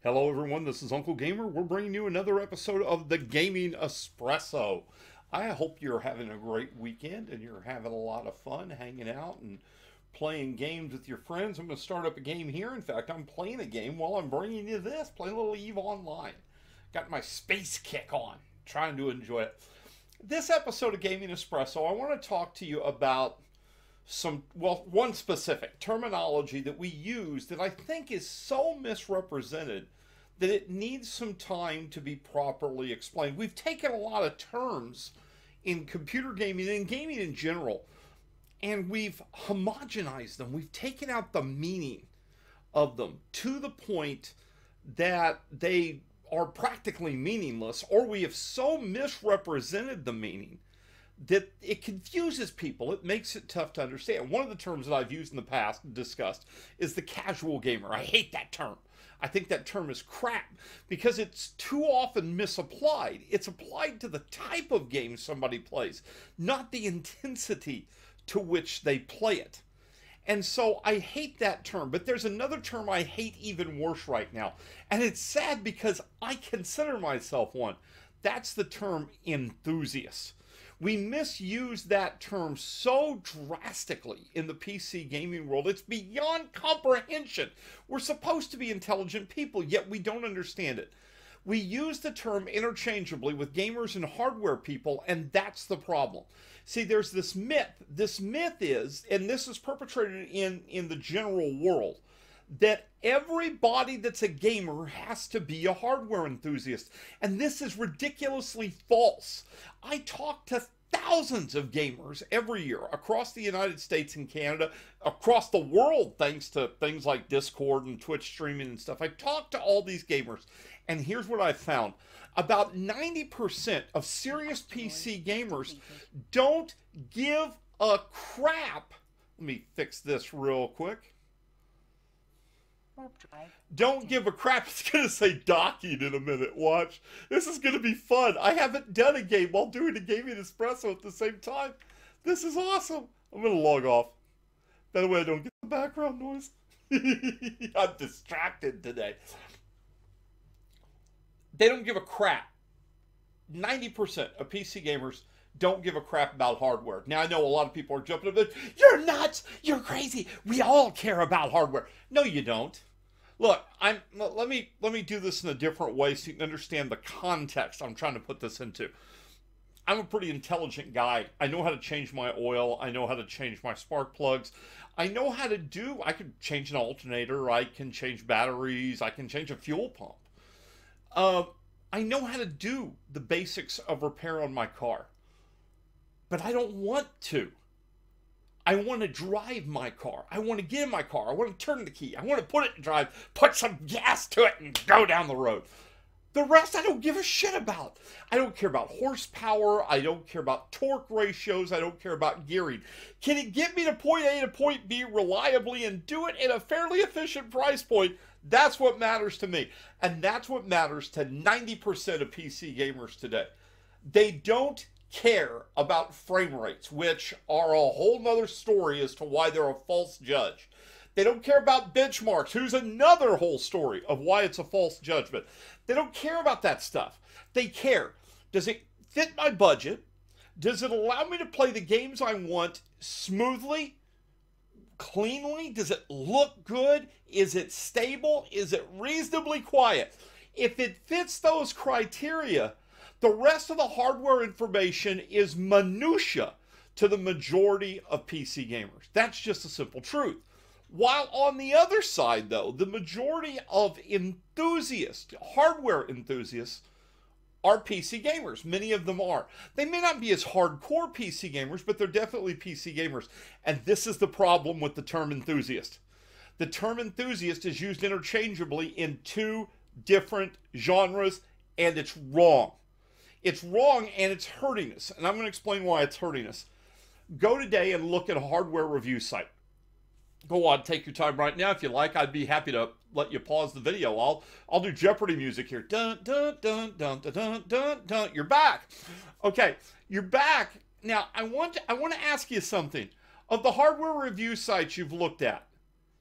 Hello everyone, this is Uncle Gamer. We're bringing you another episode of the Gaming Espresso. I hope you're having a great weekend and you're having a lot of fun hanging out and playing games with your friends. I'm going to start up a game here. In fact, I'm playing a game while I'm bringing you this, playing a little EVE Online. Got my space kick on, trying to enjoy it. This episode of Gaming Espresso, I want to talk to you about one specific terminology that we use that I think is so misrepresented that it needs some time to be properly explained. We've taken a lot of terms in computer gaming and gaming in general, and we've homogenized them. We've taken out the meaning of them to the point that they are practically meaningless, or we have so misrepresented the meaning that it confuses people. It makes it tough to understand. One of the terms that I've used in the past and discussed is the casual gamer. I hate that term. I think that term is crap because it's too often misapplied. It's applied to the type of game somebody plays, not the intensity to which they play it. And so I hate that term, but there's another term I hate even worse right now. And it's sad because I consider myself one. That's the term enthusiast. We misuse that term so drastically in the PC gaming world. It's beyond comprehension. We're supposed to be intelligent people, yet we don't understand it. We use the term interchangeably with gamers and hardware people, and that's the problem. See, there's this myth. This myth is, and this is perpetrated in the general world, that everybody that's a gamer has to be a hardware enthusiast. And this is ridiculously false. I talk to thousands of gamers every year across the United States and Canada, across the world, thanks to things like Discord and Twitch streaming and stuff. I talk to all these gamers, and here's what I've found. About 90% of serious PC gamers don't give a crap. Let me fix this real quick. Don't give a crap. It's going to say docking in a minute. Watch. This is going to be fun. I haven't done a game while doing a gaming espresso at the same time. This is awesome. I'm going to log off. That way I don't get the background noise. I'm distracted today. They don't give a crap. 90% of PC gamers don't give a crap about hardware. Now, I know a lot of people are jumping up and you're nuts. You're crazy. We all care about hardware. No, you don't. Look, let me do this in a different way so you can understand the context I'm trying to put this into. I'm a pretty intelligent guy. I know how to change my oil. I know how to change my spark plugs. I know how to I can change an alternator. I can change batteries. I can change a fuel pump. I know how to do the basics of repair on my car. But I don't want to. I want to drive my car. I want to get in my car. I want to turn the key. I want to put it in drive, put some gas to it, and go down the road. The rest I don't give a shit about. I don't care about horsepower. I don't care about torque ratios. I don't care about gearing. Can it get me to point A to point B reliably and do it at a fairly efficient price point? That's what matters to me. And that's what matters to 90% of PC gamers today. They don't care about frame rates, which are a whole nother story as to why they're a false judge. They don't care about benchmarks, who's another whole story of why it's a false judgment. They don't care about that stuff. They care. Does it fit my budget? Does it allow me to play the games I want smoothly, cleanly? Does it look good? Is it stable? Is it reasonably quiet? If it fits those criteria, the rest of the hardware information is minutia to the majority of PC gamers. That's just a simple truth. While on the other side, though, the majority of enthusiasts, hardware enthusiasts, are PC gamers. Many of them are. They may not be as hardcore PC gamers, but they're definitely PC gamers. And this is the problem with the term enthusiast. The term enthusiast is used interchangeably in two different genres, and it's wrong. It's wrong, and it's hurting us. And I'm going to explain why it's hurting us. Go today and look at a hardware review site. Go on, take your time right now if you like. I'd be happy to let you pause the video. I'll do Jeopardy music here. Dun, dun, dun, dun, dun, dun, dun, dun. You're back. Okay, you're back. Now, I want to ask you something. Of the hardware review sites you've looked at,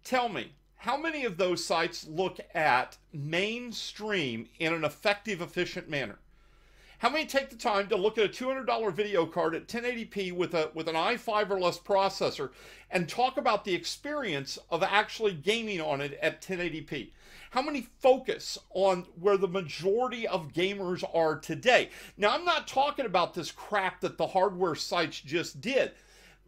tell me, How many of those sites look at mainstream in an effective, efficient manner? How many take the time to look at a $200 video card at 1080p with an i5 or less processor and talk about the experience of actually gaming on it at 1080p? How many focus on where the majority of gamers are today? Now, I'm not talking about this crap that the hardware sites just did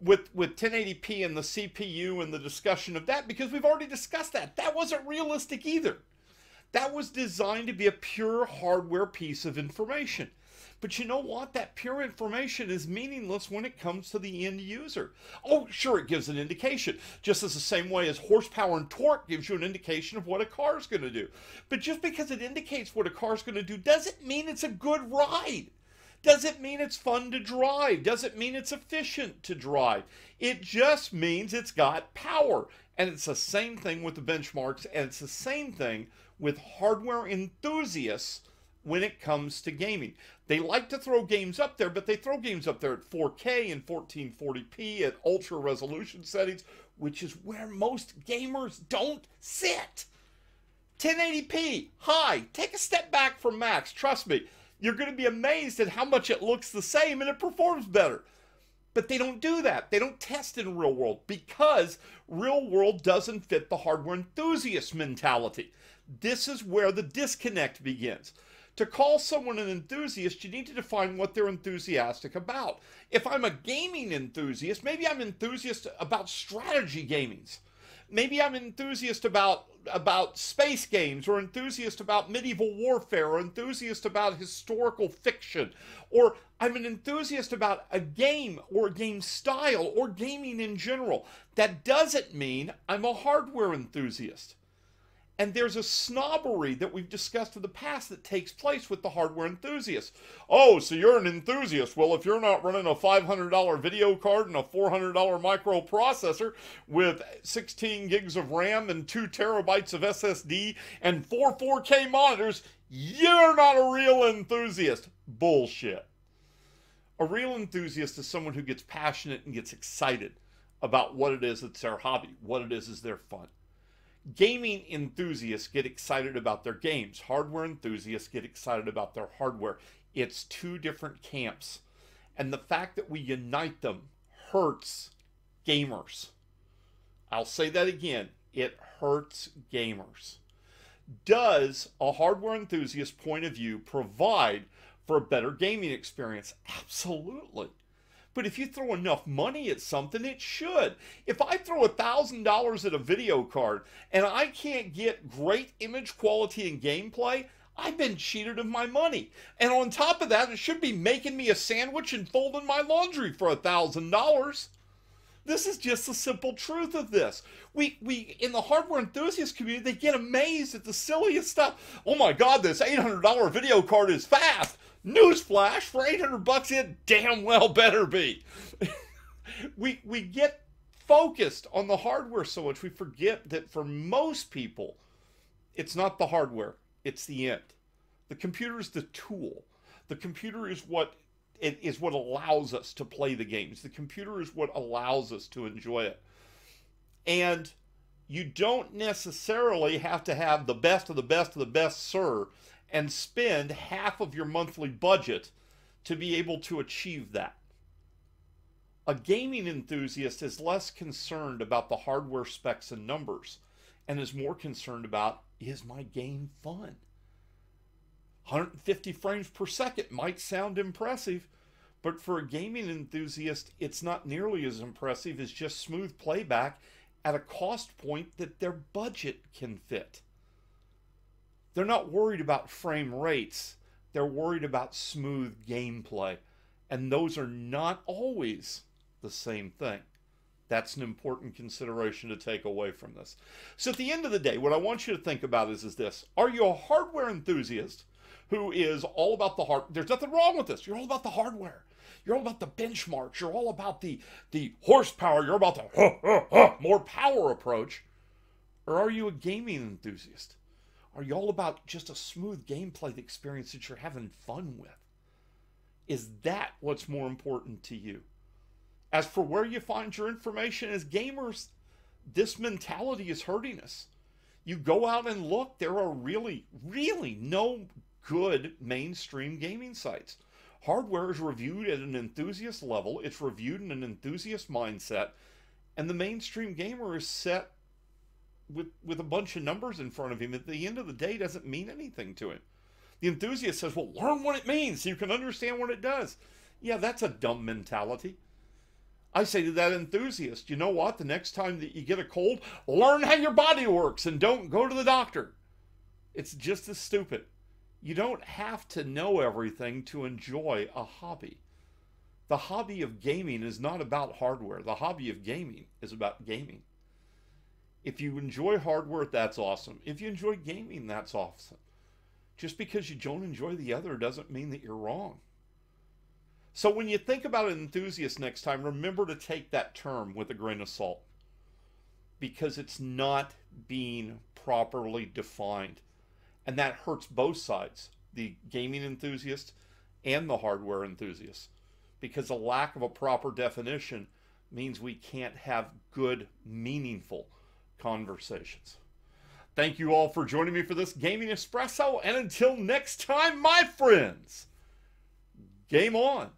with 1080p and the CPU and the discussion of that, because we've already discussed that. That wasn't realistic either. That was designed to be a pure hardware piece of information. But you know what? That pure information is meaningless when it comes to the end user. Oh, sure, it gives an indication, just as the same way as horsepower and torque gives you an indication of what a car is going to do. But just because it indicates what a car is going to do doesn't mean it's a good ride. Doesn't mean it's fun to drive. Doesn't mean it's efficient to drive. It just means it's got power. And it's the same thing with the benchmarks, and it's the same thing with hardware enthusiasts when it comes to gaming. They like to throw games up there, but they throw games up there at 4K and 1440p at ultra resolution settings, which is where most gamers don't sit. 1080p, high. Take a step back from max. Trust me, you're going to be amazed at how much it looks the same and it performs better. But they don't do that. They don't test in real world because real world doesn't fit the hardware enthusiast mentality. This is where the disconnect begins. To call someone an enthusiast, you need to define what they're enthusiastic about. If I'm a gaming enthusiast, maybe I'm enthusiast about strategy gamings. Maybe I'm enthusiast about space games, or enthusiast about medieval warfare, or enthusiast about historical fiction, or I'm an enthusiast about a game or a game style or gaming in general. That doesn't mean I'm a hardware enthusiast. And there's a snobbery that we've discussed in the past that takes place with the hardware enthusiasts. Oh, so you're an enthusiast. Well, if you're not running a $500 video card and a $400 microprocessor with 16 gigs of RAM and 2 terabytes of SSD and 4K monitors, you're not a real enthusiast. Bullshit. A real enthusiast is someone who gets passionate and gets excited about what it is that's their hobby, what it is their fun. Gaming enthusiasts get excited about their games. Hardware enthusiasts get excited about their hardware. It's two different camps. And the fact that we unite them hurts gamers. I'll say that again. It hurts gamers. Does a hardware enthusiast point of view provide for a better gaming experience? Absolutely. But if you throw enough money at something, it should. If I throw $1,000 at a video card and I can't get great image quality and gameplay, I've been cheated of my money. And on top of that, it should be making me a sandwich and folding my laundry for $1,000. This is just the simple truth of this. We in the hardware enthusiast community, they get amazed at the silliest stuff. Oh my God, this $800 video card is fast. Newsflash, for $800 it damn well better be. we get focused on the hardware so much we forget that for most people, it's not the hardware, it's the end. The computer is the tool. The computer is what allows us to play the games. The computer is what allows us to enjoy it. And you don't necessarily have to have the best of the best of the best, sir, and spend half of your monthly budget to be able to achieve that. A gaming enthusiast is less concerned about the hardware specs and numbers and is more concerned about, is my game fun? 150 frames per second might sound impressive, but for a gaming enthusiast, it's not nearly as impressive as just smooth playback at a cost point that their budget can fit. They're not worried about frame rates. They're worried about smooth gameplay. And those are not always the same thing. That's an important consideration to take away from this. So at the end of the day, what I want you to think about is this. Are you a hardware enthusiast who is all about the hardware? There's nothing wrong with this. You're all about the hardware. You're all about the benchmarks. You're all about the horsepower. You're about the more power approach. Or are you a gaming enthusiast? Are you all about just a smooth gameplay experience that you're having fun with? Is that what's more important to you? As for where you find your information as gamers, this mentality is hurting us. You go out and look, there are really, really no good mainstream gaming sites. Hardware is reviewed at an enthusiast level, it's reviewed in an enthusiast mindset, and the mainstream gamer is set with a bunch of numbers in front of him. At the end of the day, doesn't mean anything to him. The enthusiast says, well, learn what it means so you can understand what it does. Yeah, that's a dumb mentality. I say to that enthusiast, you know what? The next time that you get a cold, learn how your body works and don't go to the doctor. It's just as stupid. You don't have to know everything to enjoy a hobby. The hobby of gaming is not about hardware. The hobby of gaming is about gaming. If you enjoy hardware, that's awesome. If you enjoy gaming, that's awesome. Just because you don't enjoy the other doesn't mean that you're wrong. So when you think about an enthusiast next time, remember to take that term with a grain of salt, because it's not being properly defined. And that hurts both sides, the gaming enthusiast and the hardware enthusiast, because a lack of a proper definition means we can't have good, meaningful conversations. Thank you all for joining me for this Gaming Espresso, and until next time, my friends, game on.